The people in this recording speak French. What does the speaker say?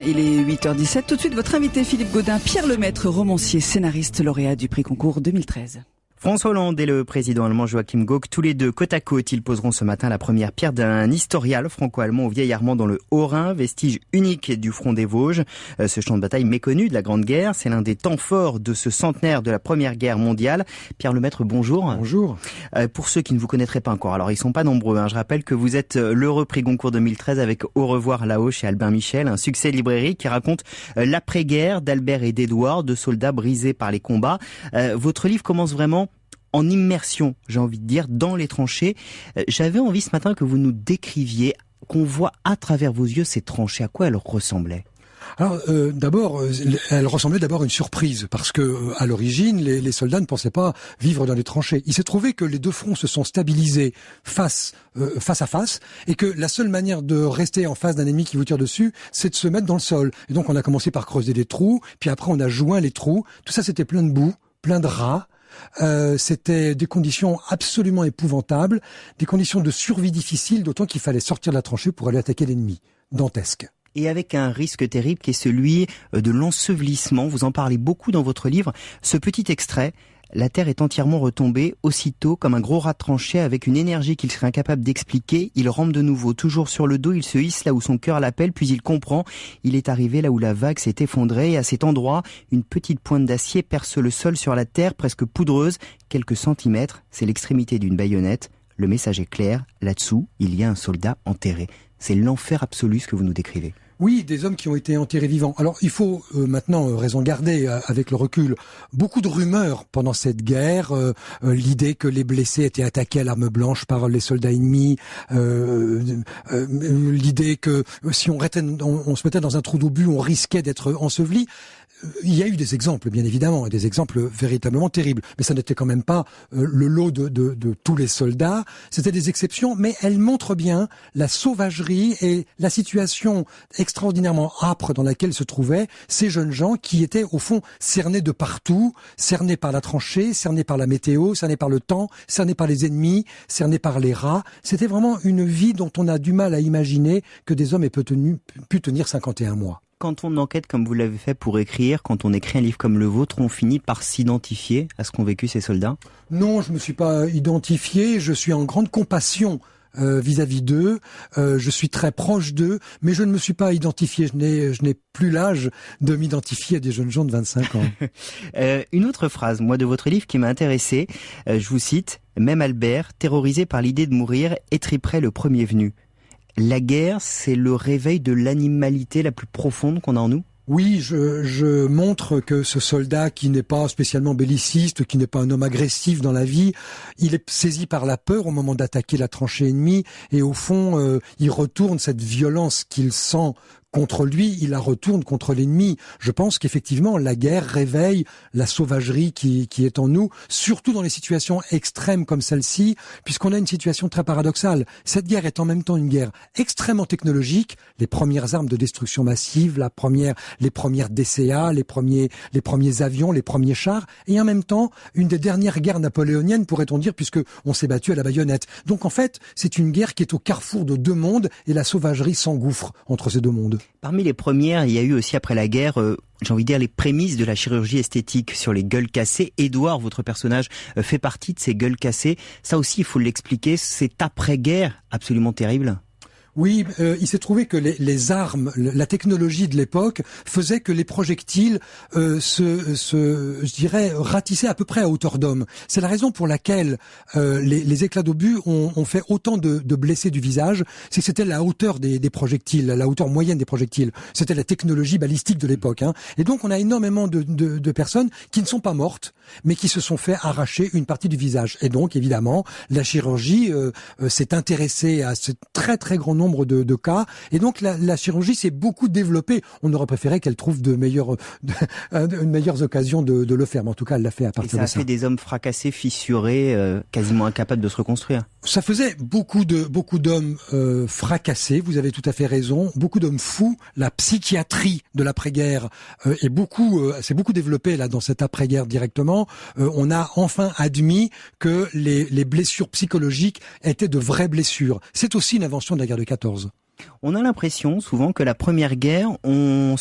Il est 8h17. Tout de suite, votre invité Philippe Gaudin, Pierre Lemaître, romancier, scénariste, lauréat du prix Concours 2013. François Hollande et le président allemand Joachim Gauck, tous les deux côte à côte, ils poseront ce matin la première pierre d'un historial franco-allemand au Vieil-Armand dans le Haut-Rhin, vestige unique du front des Vosges. Ce champ de bataille méconnu de la Grande Guerre, c'est l'un des temps forts de ce centenaire de la Première Guerre mondiale. Pierre Lemaître, bonjour. Bonjour. Pour ceux qui ne vous connaîtraient pas encore, alors ils sont pas nombreux, je rappelle que vous êtes l'heureux prix Goncourt 2013 avec Au revoir là-haut chez Albin Michel, un succès librairie qui raconte l'après-guerre d'Albert et d'Édouard, deux soldats brisés par les combats. Votre livre commence vraiment en immersion, j'ai envie de dire, dans les tranchées. J'avais envie ce matin que vous nous décriviez, qu'on voit à travers vos yeux ces tranchées, à quoi elles ressemblaient. Alors d'abord, elle ressemblait d'abord à une surprise parce que à l'origine, les soldats ne pensaient pas vivre dans les tranchées. Il s'est trouvé que les deux fronts se sont stabilisés face à face et que la seule manière de rester en face d'un ennemi qui vous tire dessus, c'est de se mettre dans le sol. Et donc on a commencé par creuser des trous, puis après on a joint les trous. Tout ça c'était plein de boue, plein de rats. C'était des conditions absolument épouvantables, des conditions de survie difficiles, d'autant qu'il fallait sortir de la tranchée pour aller attaquer l'ennemi. Dantesque. Et avec un risque terrible qui est celui de l'ensevelissement. Vous en parlez beaucoup dans votre livre. Ce petit extrait, la terre est entièrement retombée aussitôt comme un gros rat tranché avec une énergie qu'il serait incapable d'expliquer. Il rampe de nouveau, toujours sur le dos, il se hisse là où son cœur l'appelle, puis il comprend. Il est arrivé là où la vague s'est effondrée et à cet endroit, une petite pointe d'acier perce le sol sur la terre, presque poudreuse, quelques centimètres. C'est l'extrémité d'une baïonnette. Le message est clair, là-dessous, il y a un soldat enterré. C'est l'enfer absolu ce que vous nous décrivez. Oui, des hommes qui ont été enterrés vivants. Alors, il faut maintenant raison garder avec le recul. Beaucoup de rumeurs pendant cette guerre, l'idée que les blessés étaient attaqués à l'arme blanche par les soldats ennemis, l'idée que si on se mettait dans un trou d'obus, on risquait d'être enseveli. Il y a eu des exemples, bien évidemment, et des exemples véritablement terribles. Mais ça n'était quand même pas le lot de tous les soldats. C'était des exceptions, mais elles montrent bien la sauvagerie et la situation extraordinairement âpre dans laquelle se trouvaient ces jeunes gens qui étaient, au fond, cernés de partout, cernés par la tranchée, cernés par la météo, cernés par le temps, cernés par les ennemis, cernés par les rats. C'était vraiment une vie dont on a du mal à imaginer que des hommes aient pu tenir 51 mois. Quand on enquête comme vous l'avez fait pour écrire, quand on écrit un livre comme le vôtre, on finit par s'identifier à ce qu'ont vécu ces soldats? Non, je me suis pas identifié, je suis en grande compassion vis-à-vis d'eux, je suis très proche d'eux, mais je ne me suis pas identifié, je n'ai plus l'âge de m'identifier à des jeunes gens de 25 ans. Une autre phrase, moi, de votre livre qui m'a intéressé, je vous cite, « Même Albert, terrorisé par l'idée de mourir, étriperait le premier venu ». La guerre, c'est le réveil de l'animalité la plus profonde qu'on a en nous? Oui, je montre que ce soldat qui n'est pas spécialement belliciste, qui n'est pas un homme agressif dans la vie, il est saisi par la peur au moment d'attaquer la tranchée ennemie et au fond, il retourne cette violence qu'il sent contre lui, il la retourne contre l'ennemi. Je pense qu'effectivement, la guerre réveille la sauvagerie qui est en nous, surtout dans les situations extrêmes comme celle-ci, puisqu'on a une situation très paradoxale. Cette guerre est en même temps une guerre extrêmement technologique, les premières armes de destruction massive, les premières DCA, les premiers avions, les premiers chars, et en même temps, une des dernières guerres napoléoniennes, pourrait-on dire, puisque on s'est battu à la baïonnette. Donc en fait, c'est une guerre qui est au carrefour de deux mondes, et la sauvagerie s'engouffre entre ces deux mondes. Parmi les premières, il y a eu aussi après la guerre, j'ai envie de dire, les prémices de la chirurgie esthétique sur les gueules cassées. Édouard, votre personnage, fait partie de ces gueules cassées. Ça aussi, il faut l'expliquer, c'est après-guerre absolument terrible. Oui, il s'est trouvé que les armes, la technologie de l'époque faisait que les projectiles je dirais, ratissaient à peu près à hauteur d'homme. C'est la raison pour laquelle les éclats d'obus ont fait autant de blessés du visage. C'est que c'était la hauteur des projectiles, la hauteur moyenne des projectiles. C'était la technologie balistique de l'époque. Et donc on a énormément de personnes qui ne sont pas mortes, mais qui se sont fait arracher une partie du visage. Et donc évidemment, la chirurgie s'est intéressée à ce très très grand nombre de cas, et donc la chirurgie s'est beaucoup développée. On aurait préféré qu'elle trouve de meilleures occasions de le faire, mais en tout cas elle l'a fait à partir de ça. Et ça a fait des hommes fracassés, fissurés, quasiment incapables de se reconstruire. Ça faisait beaucoup d'hommes fracassés, vous avez tout à fait raison, beaucoup d'hommes fous. La psychiatrie de l'après-guerre s'est beaucoup développée là dans cette après-guerre directement. On a enfin admis que les blessures psychologiques étaient de vraies blessures. C'est aussi une invention de la guerre de 14. On a l'impression souvent que la Première Guerre, on